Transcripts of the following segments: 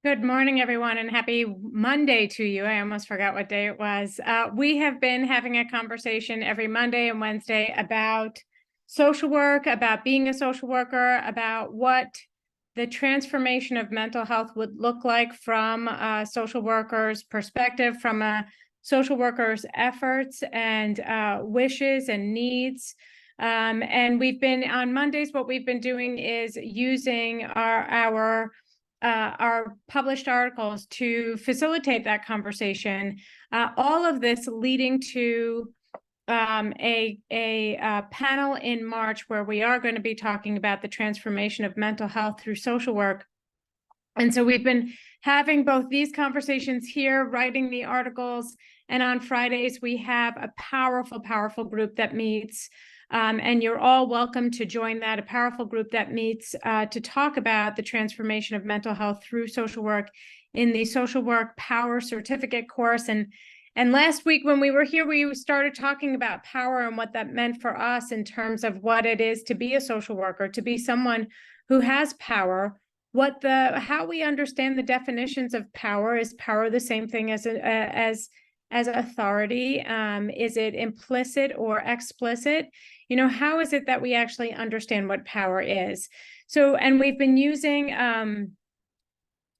Good morning, everyone, and happy Monday to you. I almost forgot what day it was. We have been having a conversation every Monday and Wednesday about social work, about being a social worker, about what the transformation of mental health would look like from a social worker's perspective, from a social worker's efforts and wishes and needs. And we've been on Mondays, what we've been doing is using our published articles to facilitate that conversation. All of this leading to a panel in March where we are going to be talking about the transformation of mental health through social work. And so we've been having both these conversations here, writing the articles, and on Fridays we have a powerful, powerful group that meets. And you're all welcome to join that, a powerful group that meets to talk about the transformation of mental health through social work in the Social Work Power Certificate course. And last week when we were here, we started talking about power and what that meant for us in terms of what it is to be a social worker, to be someone who has power. How we understand the definitions of power. Is power the same thing as authority? Is it implicit or explicit? How is it that we actually understand what power is? So, and we've been using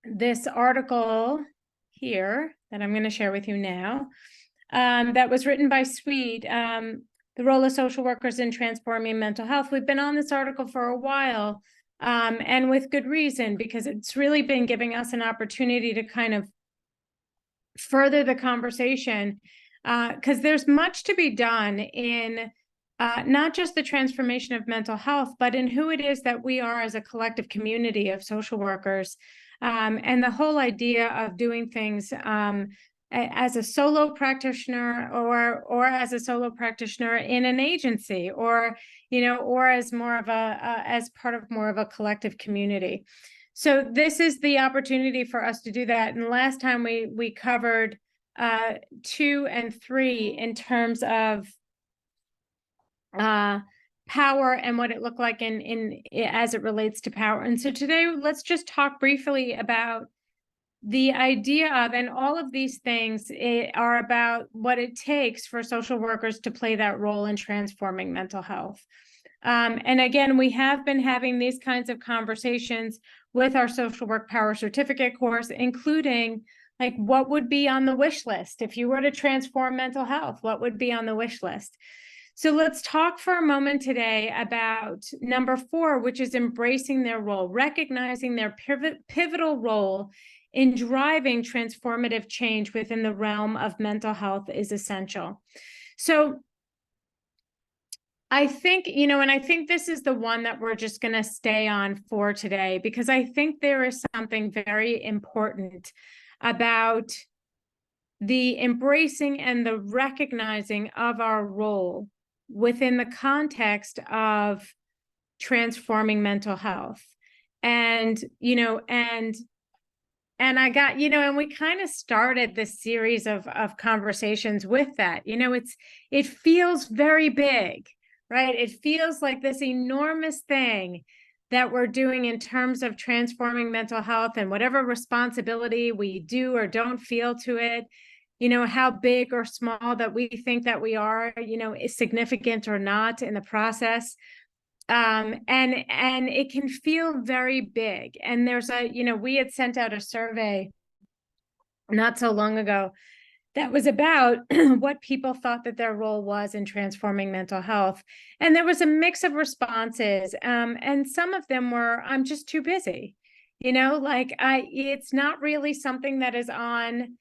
this article here that I'm going to share with you now, that was written by Swede, the role of social workers in transforming mental health. We've been on this article for a while, and with good reason, because it's really been giving us an opportunity to kind of further the conversation, because there's much to be done in not just the transformation of mental health, but in who it is that we are as a collective community of social workers, and the whole idea of doing things as a solo practitioner or as a solo practitioner in an agency, or as more of as part of more of a collective community. So this is the opportunity for us to do that. And last time we covered 2 and 3 in terms of power and what it looked like in as it relates to power. And so today, let's just talk briefly about the idea of, and all of these things are about what it takes for social workers to play that role in transforming mental health. And again, we have been having these kinds of conversations with our Social Work Power Certificate course, including like what would be on the wish list if you were to transform mental health. What would be on the wish list? So let's talk for a moment today about number 4, which is embracing their role, recognizing their pivotal role in driving transformative change within the realm of mental health is essential. So I think, and I think this is the one that we're just going to stay on for today, because I think there is something very important about the embracing and the recognizing of our role within the context of transforming mental health. And I got, and we kind of started this series of conversations with that. It feels very big, right? It feels like this enormous thing that we're doing in terms of transforming mental health, and whatever responsibility we do or don't feel to it, how big or small that we think that we are, is significant or not in the process. And it can feel very big. And there's we had sent out a survey not so long ago that was about what people thought that their role was in transforming mental health. And there was a mix of responses. And some of them were, I'm just too busy, it's not really something that is on,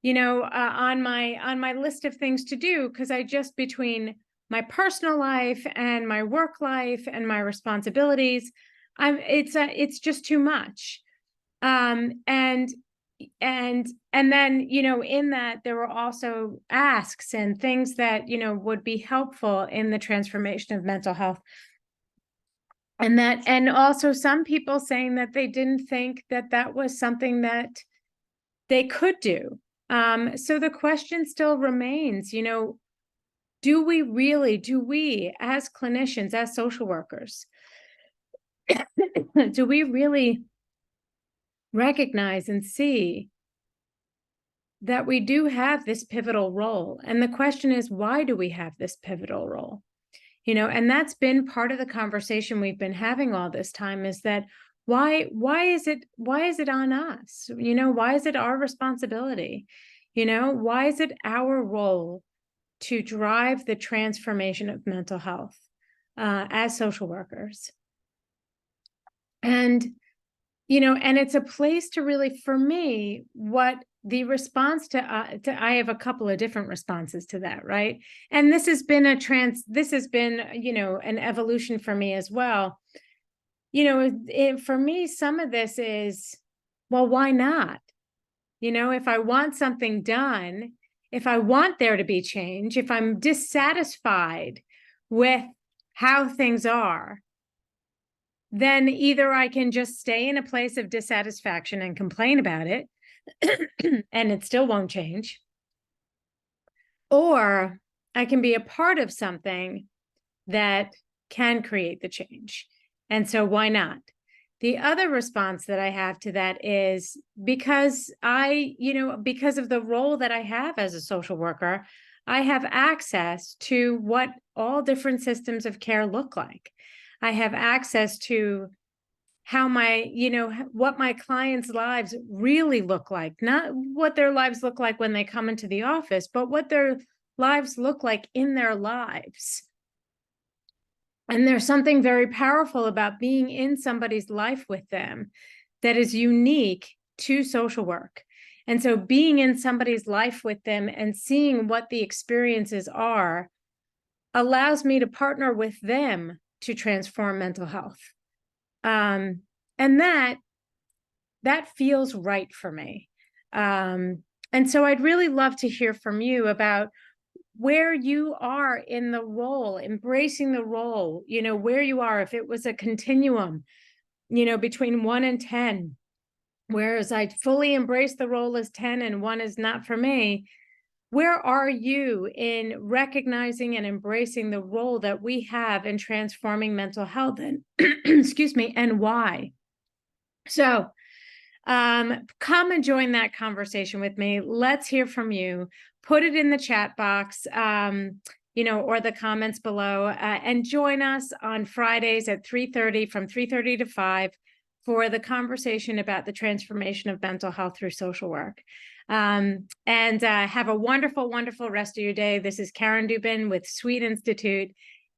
on my list of things to do, because I just, between my personal life and my work life and my responsibilities, it's just too much. And then, in that, there were also asks and things that, would be helpful in the transformation of mental health. And also some people saying that they didn't think that that was something that they could do. So the question still remains, do we as clinicians, as social workers, do we really recognize and see that we do have this pivotal role. And the question is, why do we have this pivotal role? And that's been part of the conversation we've been having all this time, is that why is it on us? Why is it our responsibility? Why is it our role to drive the transformation of mental health as social workers? And it's a place to really, for me, what the response to I have a couple of different responses to that, right? And this has been an evolution for me as well. For me, some of this is, well, why not? If I want something done, if I want there to be change, if I'm dissatisfied with how things are, then either I can just stay in a place of dissatisfaction and complain about it, and it still won't change, or I can be a part of something that can create the change. And so why not? The other response that I have to that is because because of the role that I have as a social worker, I have access to what all different systems of care look like. I have access to how what my clients' lives really look like, not what their lives look like when they come into the office, but what their lives look like in their lives. And there's something very powerful about being in somebody's life with them that is unique to social work. And so being in somebody's life with them and seeing what the experiences are allows me to partner with them to transform mental health. And that feels right for me. And so I'd really love to hear from you about where you are in the role, embracing the role, where you are, if it was a continuum, between 1 and 10, whereas I fully embrace the role as 10 and 1 is not for me. Where are you in recognizing and embracing the role that we have in transforming mental health, and excuse me, and why? So come and join that conversation with me. Let's hear from you. Put it in the chat box, or the comments below, and join us on Fridays at 3:30, from 3:30 to 5, for the conversation about the transformation of mental health through social work. And have a wonderful, wonderful rest of your day. This is Karen Dubin with Sweet Institute,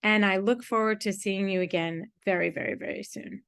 and I look forward to seeing you again very, very, very soon.